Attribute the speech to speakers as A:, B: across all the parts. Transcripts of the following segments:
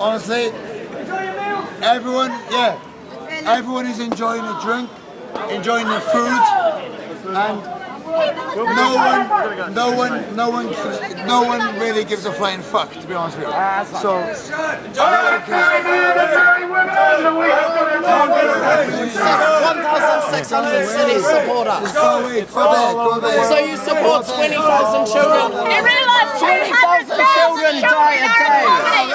A: honestly, everyone is enjoying a drink, enjoying their food, and no one really gives a flying fuck, to be honest with you. So,
B: 1,660 support us. So you support 20,000 children.
C: You realise
B: 20,000 children die a day.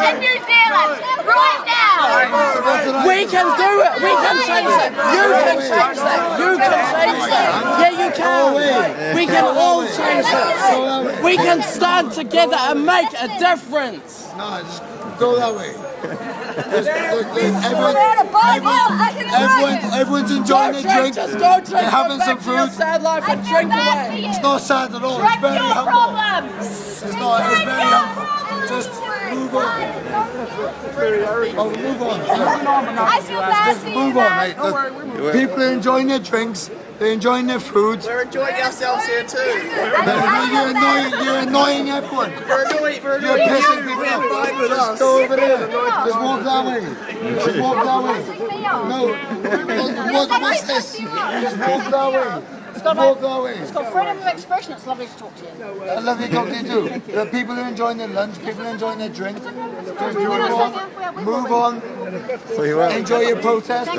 C: in New Zealand right now.
B: We can do it. We can change that. You can change that. You can change that. Yeah, you can. We can all change that. We can stand together and make a difference.
A: no, just go that way. Everyone's enjoying their drink.
B: Just go drink.
A: They're having some food.
B: Sad life and drink away.
A: It's not sad at all. It's very humble. It's not. It's very humble. Just move on. Oh, move on. Just move on, mate. Look, people are enjoying their drinks. They're enjoying their food.
B: We're enjoying ourselves here too.
A: You're annoying everyone. You're pissing people off. Just go over there. Just walk that way. Just walk that way. No. What's this? Just walk that way. Walk that way.
C: It's got freedom of expression. It's lovely to talk to you.
A: I love you talking to you too. The people are enjoying their lunch, people are enjoying their drink. Just move on. Enjoy your protest.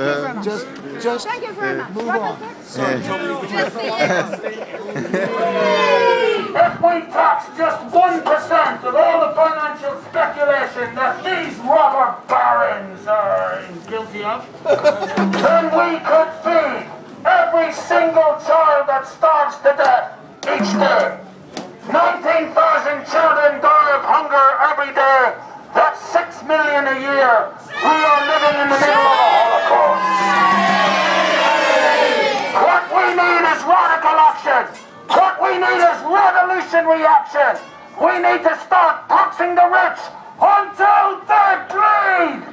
A: Just
C: Thank you very much.
A: move on. Sorry,
C: Yes,
B: If we tax just 1% of all the financial speculation that these robber barons are guilty of, then we could feed every single child that starves to death each day. 19,000 children die of hunger every day. That's 6 million a year. We are living in the middle of a Holocaust. What we need is radical action. What we need is revolutionary action. We need to start taxing the rich until they bleed.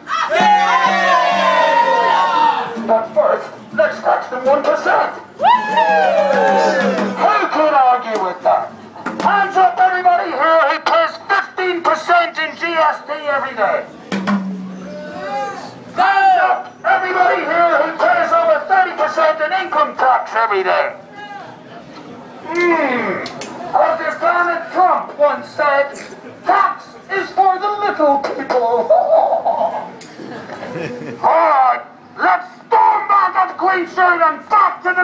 B: But first, let's tax them 1%. Who could argue with that? Hands up everybody here who pays 15% in GST every day. Hands up everybody here who pays over 30% in income tax every day. As Donald Trump once said, tax is for the little people. Alright, let's storm back up Queen Street and back to the